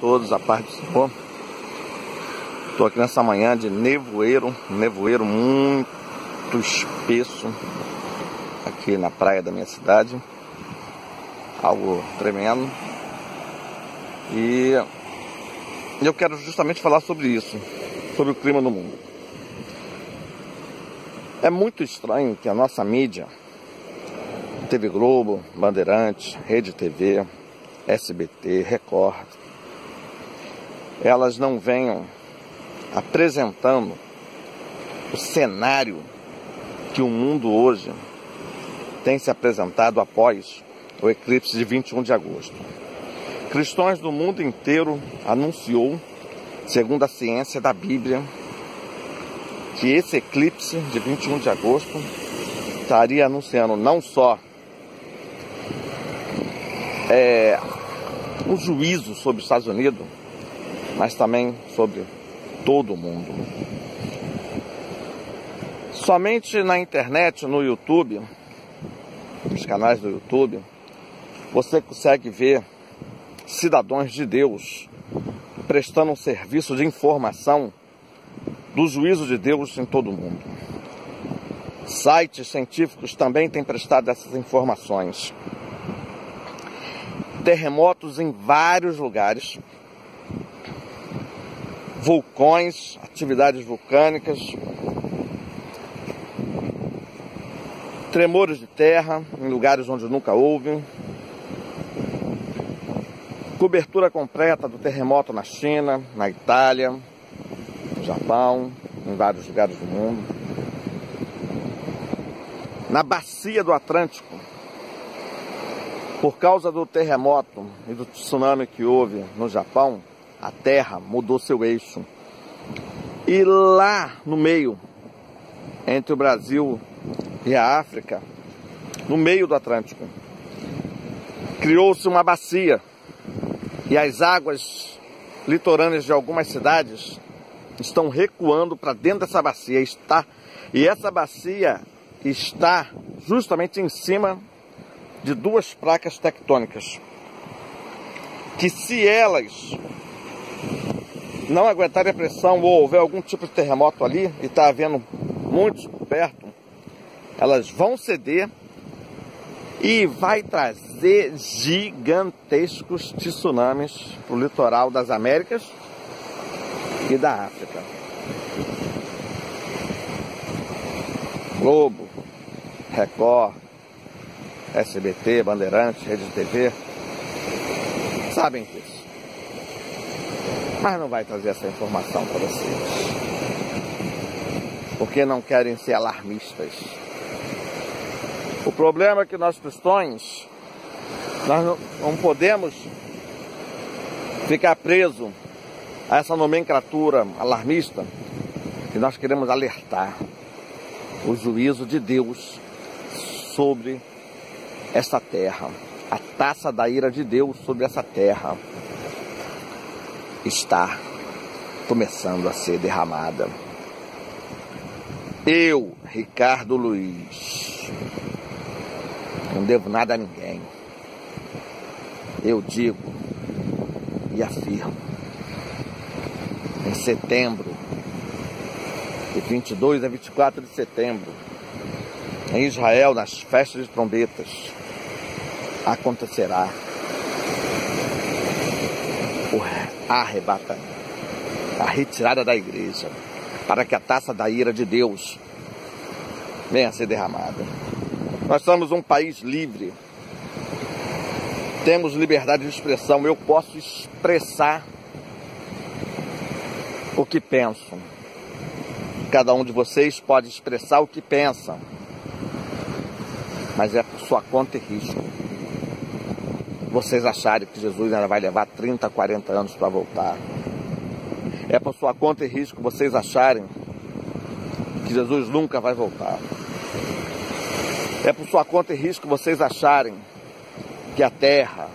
todos, a paz do Senhor. Estou aqui nessa manhã de nevoeiro, um nevoeiro muito espesso aqui na praia da minha cidade, algo tremendo. E eu quero justamente falar sobre isso, sobre o clima no mundo. É muito estranho que a nossa mídia, TV Globo, Bandeirantes, Rede TV, SBT, Record, elas não venham apresentando o cenário que o mundo hoje tem se apresentado após o eclipse de 21 de agosto. Cristãos do mundo inteiro anunciou, segundo a ciência da Bíblia, que esse eclipse de 21 de agosto estaria anunciando não só um juízo sobre os Estados Unidos, mas também sobre todo o mundo. Somente na internet, no YouTube, nos canais do YouTube, você consegue ver cidadãos de Deus prestando um serviço de informação do juízo de Deus em todo o mundo. Sites científicos também têm prestado essas informações. Terremotos em vários lugares, vulcões, atividades vulcânicas, tremores de terra em lugares onde nunca houve, cobertura completa do terremoto na China, na Itália, no Japão, em vários lugares do mundo. Na bacia do Atlântico, por causa do terremoto e do tsunami que houve no Japão, a terra mudou seu eixo. E lá no meio, entre o Brasil e a África, no meio do Atlântico, criou-se uma bacia. E as águas litorâneas de algumas cidades estão recuando para dentro dessa bacia. E essa bacia está justamente em cima de duas placas tectônicas, que se elas não aguentarem a pressão ou houver algum tipo de terremoto ali, e está havendo muitos por perto, elas vão ceder e vai trazer gigantescos tsunamis para o litoral das Américas e da África. Globo, Record, SBT, Bandeirantes, Rede TV, sabem disso. Mas não vai trazer essa informação para vocês, porque não querem ser alarmistas. O problema é que nós cristãos, nós não podemos ficar presos a essa nomenclatura alarmista, que nós queremos alertar o juízo de Deus sobre essa terra. A taça da ira de Deus sobre essa terra está começando a ser derramada. Eu, Ricardo Luiz, não devo nada a ninguém. Eu digo e afirmo, em setembro, de 22 a 24 de setembro, em Israel, nas festas de trombetas, acontecerá o arrebatamento, a retirada da igreja, para que a taça da ira de Deus venha a ser derramada. Nós somos um país livre, temos liberdade de expressão. Eu posso expressar o que penso. Cada um de vocês pode expressar o que pensa, mas é por sua conta e risco. Vocês acharem que Jesus ainda vai levar 30, 40 anos para voltar. É por sua conta e risco vocês acharem que Jesus nunca vai voltar. É por sua conta e risco vocês acharem que a terra,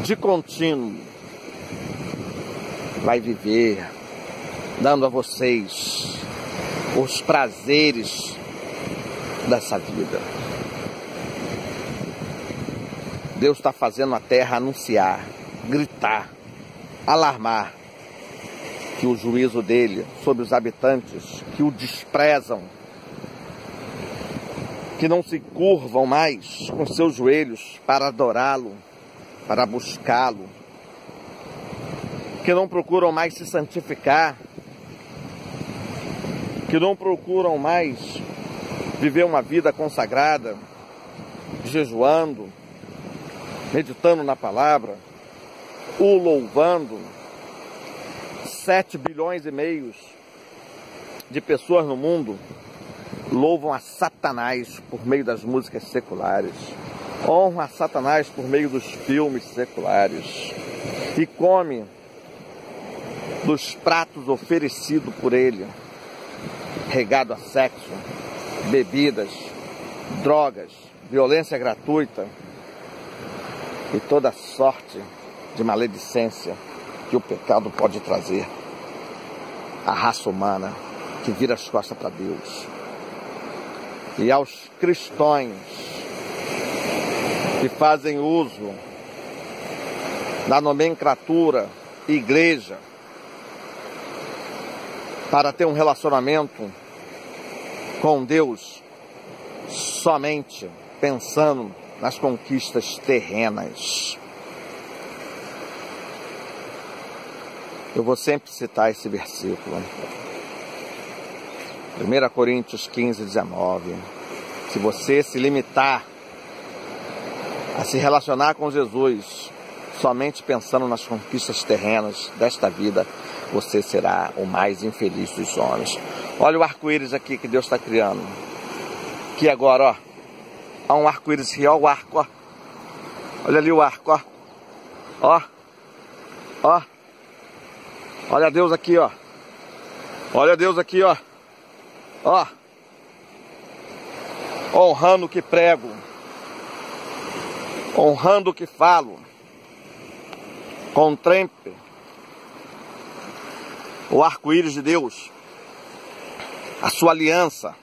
de contínuo, vai viver dando a vocês os prazeres dessa vida. Deus está fazendo a terra anunciar gritar, alarmar que o juízo dele sobre os habitantes que o desprezam, que não se curvam mais com seus joelhos para adorá-lo, para buscá-lo, que não procuram mais se santificar, que não procuram mais viver uma vida consagrada, jejuando, meditando na palavra, o louvando. 7 bilhões e meio de pessoas no mundo louvam a Satanás por meio das músicas seculares, honram a Satanás por meio dos filmes seculares e come dos pratos oferecidos por ele, regado a sexo, bebidas, drogas, violência gratuita e toda sorte de maledicência que o pecado pode trazer à raça humana que vira as costas para Deus. E aos cristãos que fazem uso da nomenclatura igreja para ter um relacionamento com Deus somente pensando nas conquistas terrenas. Eu vou sempre citar esse versículo. 1 Coríntios 15, 19. Se você se limitar a se relacionar com Jesus somente pensando nas conquistas terrenas desta vida, você será o mais infeliz dos homens. Olha o arco-íris aqui que Deus está criando. Aqui agora, ó. Há um arco-íris aqui, ó, o arco, ó. Olha ali o arco, ó. Ó. Ó. Olha Deus aqui, ó. Olha Deus aqui, ó. Ó. Honrando o que prego. Honrando o que falo. Contemple o arco-íris de Deus. A sua aliança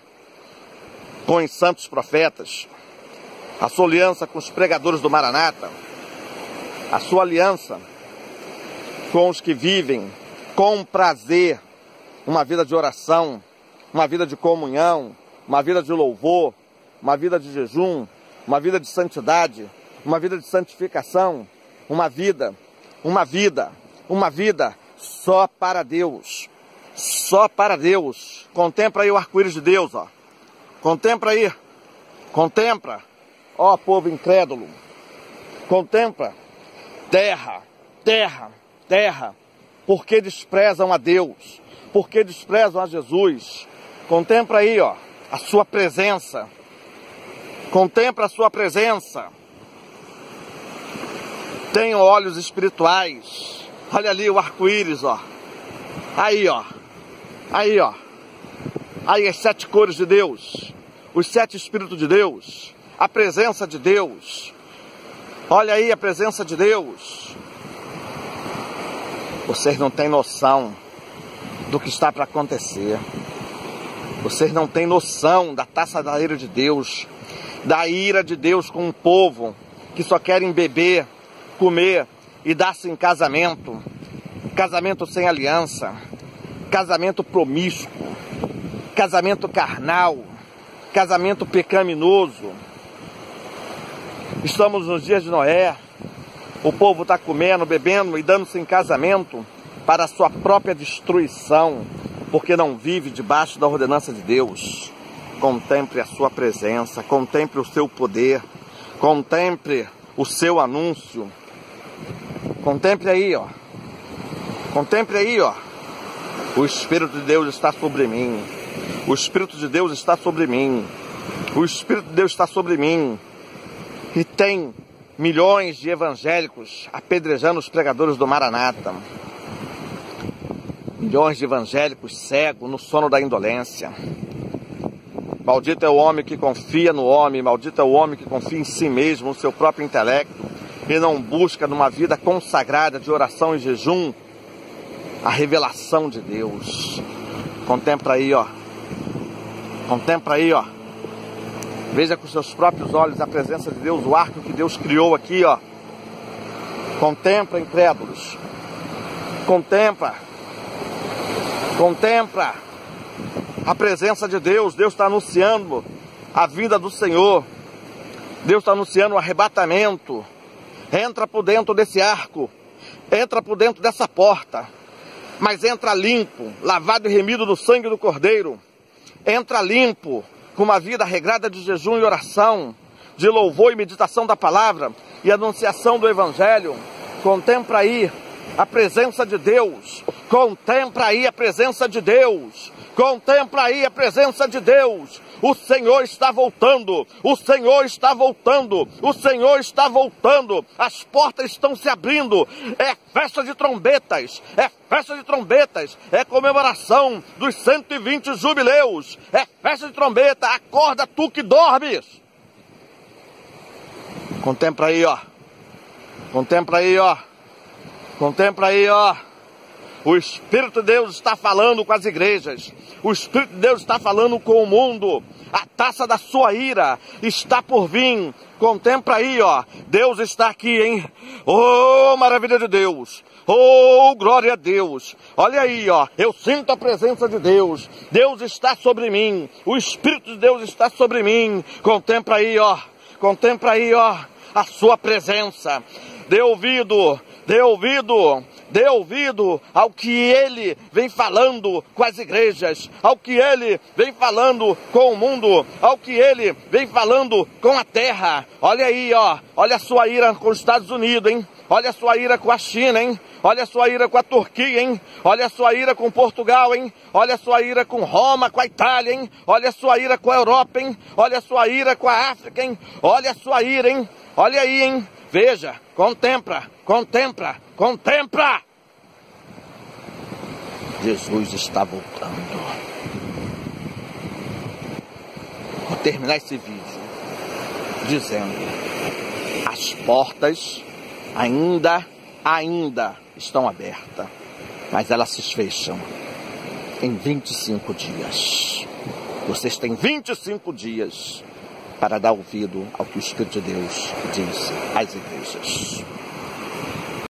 com os santos profetas. A sua aliança com os pregadores do Maranata. A sua aliança com os que vivem com prazer uma vida de oração, uma vida de comunhão, uma vida de louvor, uma vida de jejum, uma vida de santidade, uma vida de santificação, uma vida só para Deus. Só para Deus. Contempla aí o arco-íris de Deus, ó. Contempla aí. Contempla. Ó povo incrédulo. Contempla. Terra, terra, terra. Por que desprezam a Deus? Por que desprezam a Jesus? Contempla aí, ó, a sua presença. Contempla a sua presença. Tenham olhos espirituais. Olha ali o arco-íris, ó. Aí, ó. Aí, ó. Aí as 7 cores de Deus. Os 7 Espíritos de Deus. A presença de Deus. Olha aí a presença de Deus. Vocês não têm noção do que está para acontecer. Vocês não têm noção da taça da ira de Deus. Da ira de Deus com um povo que só querem beber, comer e dar-se em casamento. Casamento sem aliança. Casamento promíscuo. Casamento carnal. Casamento pecaminoso. Estamos nos dias de Noé. O povo está comendo, bebendo e dando-se em casamento para a sua própria destruição, porque não vive debaixo da ordenança de Deus. Contemple a sua presença, contemple o seu poder, contemple o seu anúncio. Contemple aí, ó. Contemple aí, ó. O Espírito de Deus está sobre mim. O Espírito de Deus está sobre mim. O Espírito de Deus está sobre mim. E tem milhões de evangélicos apedrejando os pregadores do Maranata. Milhões de evangélicos cegos no sono da indolência. Maldito é o homem que confia no homem, maldito é o homem que confia em si mesmo, no seu próprio intelecto, e não busca numa vida consagrada de oração e jejum a revelação de Deus. Contempla aí, ó. Contempla aí, ó. Veja com seus próprios olhos a presença de Deus, o arco que Deus criou aqui, ó. Contempla, incrédulos. Contempla a presença de Deus. Deus está anunciando a vinda do Senhor. Deus está anunciando o arrebatamento. Entra por dentro desse arco. Entra por dentro dessa porta. Mas entra limpo, lavado e remido do sangue do Cordeiro. Entra limpo, com uma vida regrada de jejum e oração, de louvor e meditação da palavra e anunciação do Evangelho. Contempla aí a presença de Deus. Contempla aí a presença de Deus. Contempla aí a presença de Deus. O Senhor está voltando. O Senhor está voltando. O Senhor está voltando. As portas estão se abrindo. É festa de trombetas. É festa de trombetas. É comemoração dos 120 jubileus. É festa de trombeta. Acorda tu que dormes. Contempla aí, ó. Contempla aí, ó. Contempla aí, ó. O Espírito de Deus está falando com as igrejas. O Espírito de Deus está falando com o mundo. A taça da sua ira está por vir. Contempla aí, ó. Deus está aqui, hein? Oh, maravilha de Deus. Oh, glória a Deus. Olha aí, ó. Eu sinto a presença de Deus. Deus está sobre mim. O Espírito de Deus está sobre mim. Contempla aí, ó. Contempla aí, ó, a sua presença. Dê ouvido. Dê ouvido, dê ouvido ao que Ele vem falando com as igrejas, ao que Ele vem falando com o mundo, ao que Ele vem falando com a terra. Olha aí, ó, olha a sua ira com os Estados Unidos, hein? Olha a sua ira com a China, hein? Olha a sua ira com a Turquia, hein? Olha a sua ira com Portugal, hein? Olha a sua ira com Roma, com a Itália, hein? Olha a sua ira com a Europa, hein? Olha a sua ira com a África, hein? Olha a sua ira, hein? Olha aí, hein? Veja, contempla, contempla, contempla. Jesus está voltando. Vou terminar esse vídeo dizendo: as portas ainda estão abertas, mas elas se fecham em 25 dias. Vocês têm 25 dias para dar ouvido ao que o Espírito de Deus diz às igrejas.